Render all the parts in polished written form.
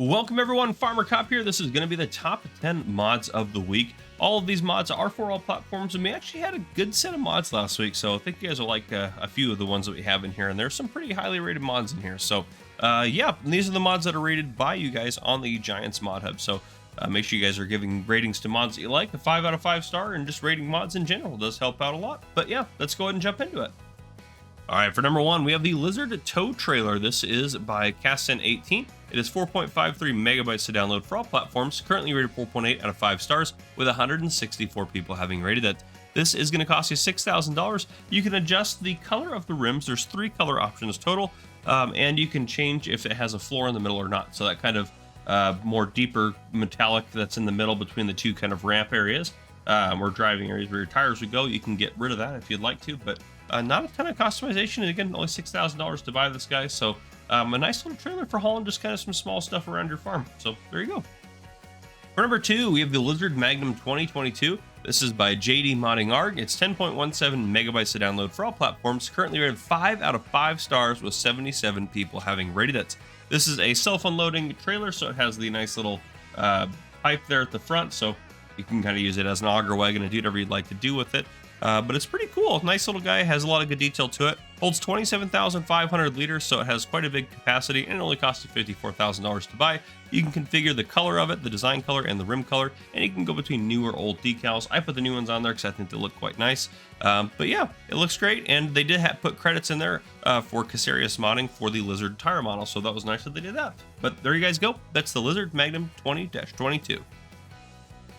Welcome everyone, Farmer Cop here. This is going to be the top 10 mods of the week. All of these mods are for all platforms, and we actually had a good set of mods last week, so I think you guys will like a few of the ones that we have in here, and there's some pretty highly rated mods in here. So yeah, these are the mods that are rated by you guys on the Giants Mod Hub. So make sure you guys are giving ratings to mods that you like, a 5 out of 5 star, and just rating mods in general does help out a lot. But yeah, let's go ahead and jump into it. All right, for number 1, we have the Lizard Tow Trailer. This is by Casten18. It is 4.53 megabytes to download for all platforms, currently rated 4.8 out of 5 stars, with 164 people having rated it. This is going to cost you $6,000. You can adjust the color of the rims. There's 3 color options total, and you can change if it has a floor in the middle or not. So that kind of more deeper metallic that's in the middle between the two kind of ramp areas or driving areas where your tires would go, you can get rid of that if you'd like to, but not a ton of customization. And again, only $6,000 to buy this guy. So a nice little trailer for hauling just kind of some small stuff around your farm. So there you go. For number 2, we have the Lizard Magnum 2022. This is by JD Modding ARG. It's 10.17 megabytes to download for all platforms, currently rated 5 out of 5 stars with 77 people having rated it. This is a self-unloading trailer, so it has the nice little pipe there at the front, so you can kind of use it as an auger wagon and do whatever you'd like to do with it. But it's pretty cool. Nice little guy, has a lot of good detail to it. Holds 27,500 liters, so it has quite a big capacity, and it only costs you $54,000 to buy. You can configure the color of it, the design color, and the rim color, and you can go between new or old decals. I put the new ones on there because I think they look quite nice. But yeah, it looks great, and they did put credits in there for Casarius modding for the Lizard tire model, so that was nice that they did that. But there you guys go. That's the Lizard Magnum 20-22.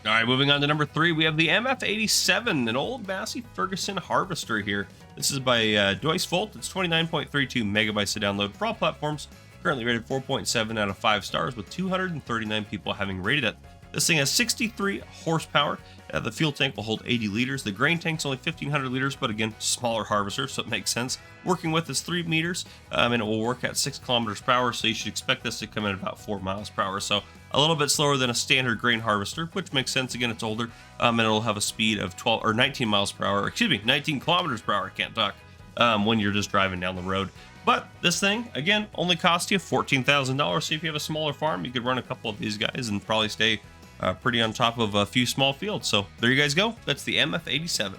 All right, moving on to number 3, we have the MF87, an old Massey Ferguson harvester here. This is by Deutz Volt. It's 29.32 megabytes to download for all platforms, currently rated 4.7 out of 5 stars with 239 people having rated it. This thing has 63 horsepower. The fuel tank will hold 80 liters. The grain tank's only 1,500 liters, but again, smaller harvester, so it makes sense. Working width is 3 meters, and it will work at 6 kilometers per hour, so you should expect this to come in about 4 miles per hour. So a little bit slower than a standard grain harvester, which makes sense. Again, it's older, and it'll have a speed of 19 miles per hour, 19 kilometers per hour, I can't talk, when you're just driving down the road. But this thing, again, only costs you $14,000. So if you have a smaller farm, you could run a couple of these guys and probably stay pretty on top of a few small fields. So there you guys go. That's the MF87.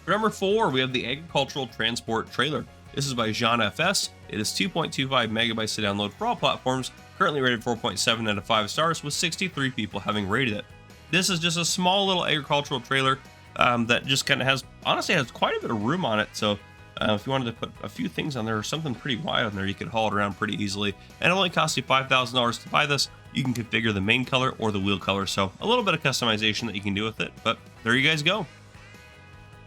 For number 4, we have the Agricultural Transport Trailer. This is by Jean FS. It is 2.25 megabytes to download for all platforms, currently rated 4.7 out of 5 stars with 63 people having rated it. This is just a small little agricultural trailer that just kind of honestly has quite a bit of room on it. So if you wanted to put a few things on there or something pretty wide on there, you could haul it around pretty easily. And it only costs you $5,000 to buy this. You can configure the main color or the wheel color, so a little bit of customization that you can do with it, but there you guys go.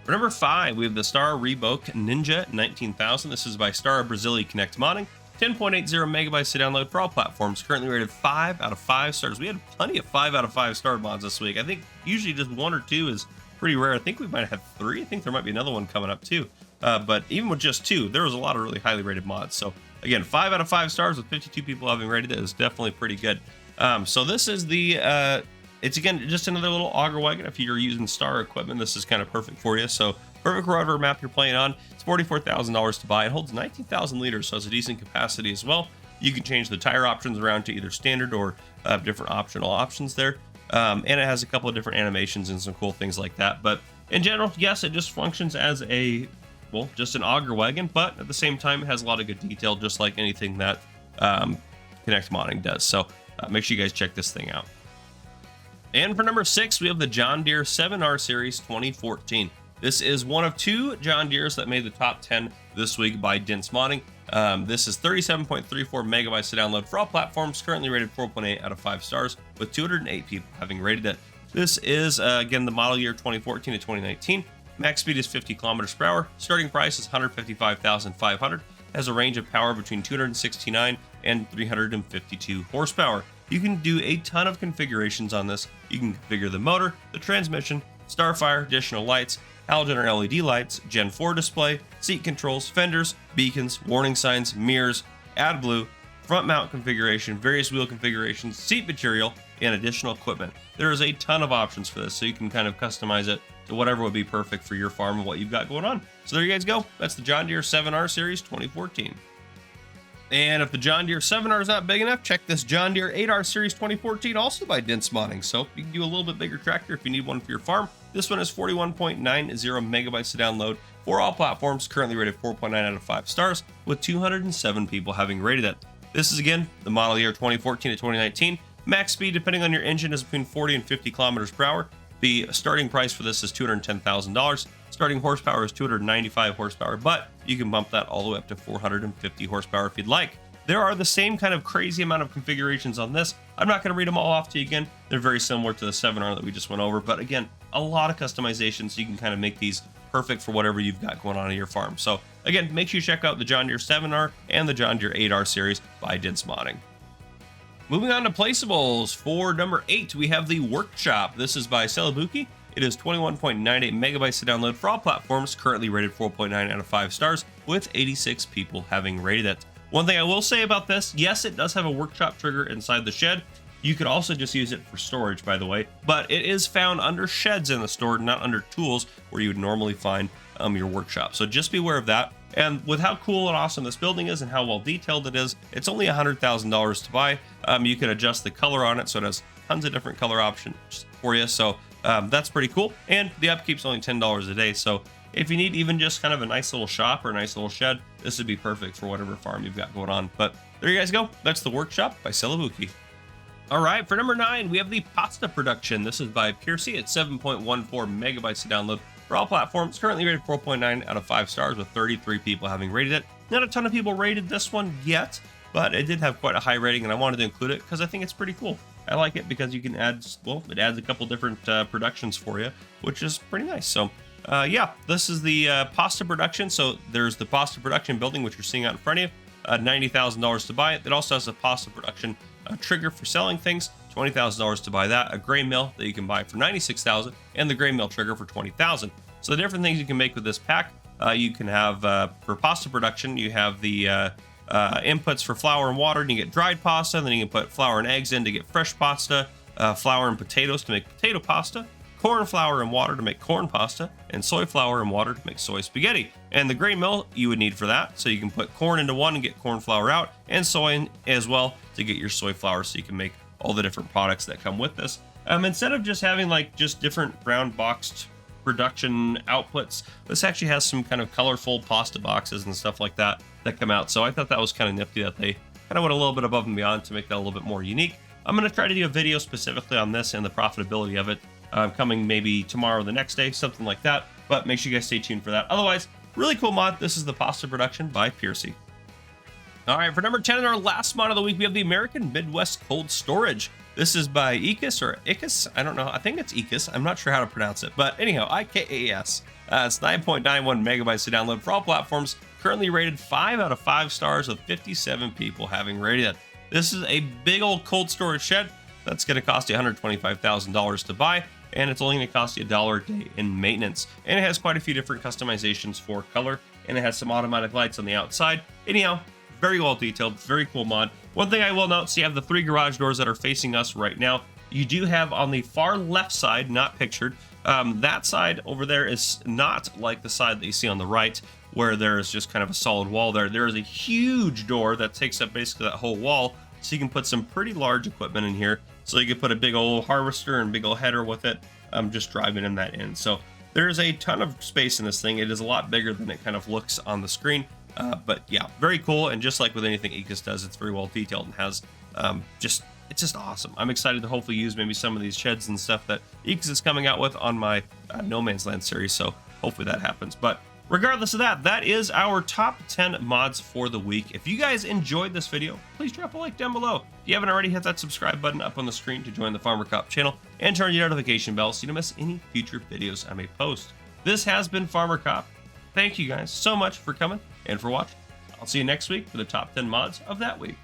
For number 5, we have the Star Reebok Ninja 19,000. This is by Star Brazili Connect Modding. 10.80 megabytes to download for all platforms, currently rated 5 out of 5 stars. We had plenty of 5 out of 5 star mods this week. I think usually just 1 or 2 is pretty rare. I think we might have 3. I think there might be another one coming up too. But even with just 2, there was a lot of really highly rated mods. So again, 5 out of 5 stars with 52 people having rated it is definitely pretty good. So this is the, it's again, just another little auger wagon. If you're using Star equipment, this is kind of perfect for you. So perfect for whatever map you're playing on. It's $44,000 to buy. It holds 19,000 liters, so it's a decent capacity as well. You can change the tire options around to either standard or different optional options there. And it has a couple of different animations and some cool things like that. But in general, yes, it just functions as just an auger wagon, but at the same time, it has a lot of good detail, just like anything that Connect Modding does. So make sure you guys check this thing out. And for number 6, we have the John Deere 7R Series 2014. This is one of 2 John Deeres that made the top 10 this week by Dense Modding. This is 37.34 megabytes to download for all platforms, currently rated 4.8 out of 5 stars, with 208 people having rated it. This is, again, the model year 2014 to 2019. Max speed is 50 kilometers per hour. Starting price is $155,500. Has a range of power between 269 and 352 horsepower. You can do a ton of configurations on this. You can configure the motor, the transmission, Starfire, additional lights, halogen or LED lights, Gen 4 display, seat controls, fenders, beacons, warning signs, mirrors, AdBlue, front mount configuration, various wheel configurations, seat material, and additional equipment. There is a ton of options for this, so you can kind of customize it to whatever would be perfect for your farm and what you've got going on. So there you guys go. That's the John Deere 7R Series 2014. And if the John Deere 7R is not big enough, check this John Deere 8R Series 2014, also by Dense Modding. So you can do a little bit bigger tractor if you need one for your farm. This one is 41.90 megabytes to download for all platforms, currently rated 4.9 out of 5 stars, with 207 people having rated it. This is again the model year 2014 to 2019. Max speed, depending on your engine, is between 40 and 50 kilometers per hour. The starting price for this is $210,000. Starting horsepower is 295 horsepower, but you can bump that all the way up to 450 horsepower if you'd like. There are the same kind of crazy amount of configurations on this. I'm not going to read them all off to you again. They're very similar to the 7R that we just went over, but again, a lot of customization, so you can kind of make these perfect for whatever you've got going on in your farm. So again, make sure you check out the John Deere 7R and the John Deere 8R series by Dense Modding. Moving on to placeables, for number 8, we have the Workshop. This is by Celebuki. It is 21.98 megabytes to download for all platforms, currently rated 4.9 out of 5 stars, with 86 people having rated it. One thing I will say about this, yes, it does have a Workshop trigger inside the shed. You could also just use it for storage, by the way, but it is found under sheds in the store, not under tools where you would normally find your Workshop. So just be aware of that. And with how cool and awesome this building is and how well detailed it is, it's only $100,000 to buy. You can adjust the color on it, so it has tons of different color options for you. So that's pretty cool. And the upkeep's only $10 a day. So if you need even just kind of a nice little shop or a nice little shed, this would be perfect for whatever farm you've got going on. But there you guys go. That's the Workshop by Celebuki. All right, for number 9, we have the Pasta Production. This is by Piercy at 7.14 megabytes to download for all platforms, currently rated 4.9 out of 5 stars, with 33 people having rated it. Not a ton of people rated this one yet, but it did have quite a high rating, and I wanted to include it because I think it's pretty cool. I like it because you can add, well, it adds a couple different productions for you, which is pretty nice. So yeah, this is the Pasta Production. So there's the Pasta Production building, which you're seeing out in front of you, $90,000 to buy it. It also has a Pasta Production trigger for selling things, $20,000 to buy that, a grain mill that you can buy for $96,000, and the grain mill trigger for $20,000. So the different things you can make with this pack, you can have for pasta production, you have the inputs for flour and water, and you get dried pasta, and then you can put flour and eggs in to get fresh pasta, flour and potatoes to make potato pasta, corn flour and water to make corn pasta, and soy flour and water to make soy spaghetti. And the grain mill you would need for that, so you can put corn into one and get corn flour out, and soy in as well to get your soy flour, so you can make all the different products that come with this. Instead of just having like just different round boxed production outputs, this actually has some kind of colorful pasta boxes and stuff like that come out. So I thought that was kind of nifty that they kind of went a little bit above and beyond to make that a little bit more unique. I'm going to try to do a video specifically on this and the profitability of it, coming maybe tomorrow or the next day, something like that. But make sure you guys stay tuned for that. Otherwise, really cool mod. This is the Pasta Production by Piercy. All right, for number 10 in our last mod of the week, we have the American Midwest Cold Storage. This is by Ikas or Ikas. I don't know. I think it's Ikas. I'm not sure how to pronounce it. But anyhow, IKAS. It's 9.91 megabytes to download for all platforms. Currently rated 5 out of 5 stars, with 57 people having rated it. This is a big old cold storage shed that's going to cost you $125,000 to buy, and it's only going to cost you $1 a day in maintenance. And it has quite a few different customizations for color, and it has some automatic lights on the outside. Anyhow, very well detailed, very cool mod. One thing I will note, so you have the 3 garage doors that are facing us right now. You do have on the far left side, not pictured, that side over there is not like the side that you see on the right, where there is just kind of a solid wall there. There is a huge door that takes up basically that whole wall, so you can put some pretty large equipment in here. So you can put a big old harvester and big old header with it, just driving in that in. So there's a ton of space in this thing. It is a lot bigger than it kind of looks on the screen. But yeah, very cool. And just like with anything Ikas does, it's very well detailed and has it's just awesome. I'm excited to hopefully use maybe some of these sheds and stuff that Ikas is coming out with on my No Man's Land series. So hopefully that happens. But regardless of that, that is our top 10 mods for the week. If you guys enjoyed this video, please drop a like down below. If you haven't already, hit that subscribe button up on the screen to join the Farmer Cop channel and turn your notification bell so you don't miss any future videos I may post. This has been Farmer Cop. Thank you guys so much for coming and for watching. I'll see you next week for the top 10 mods of that week.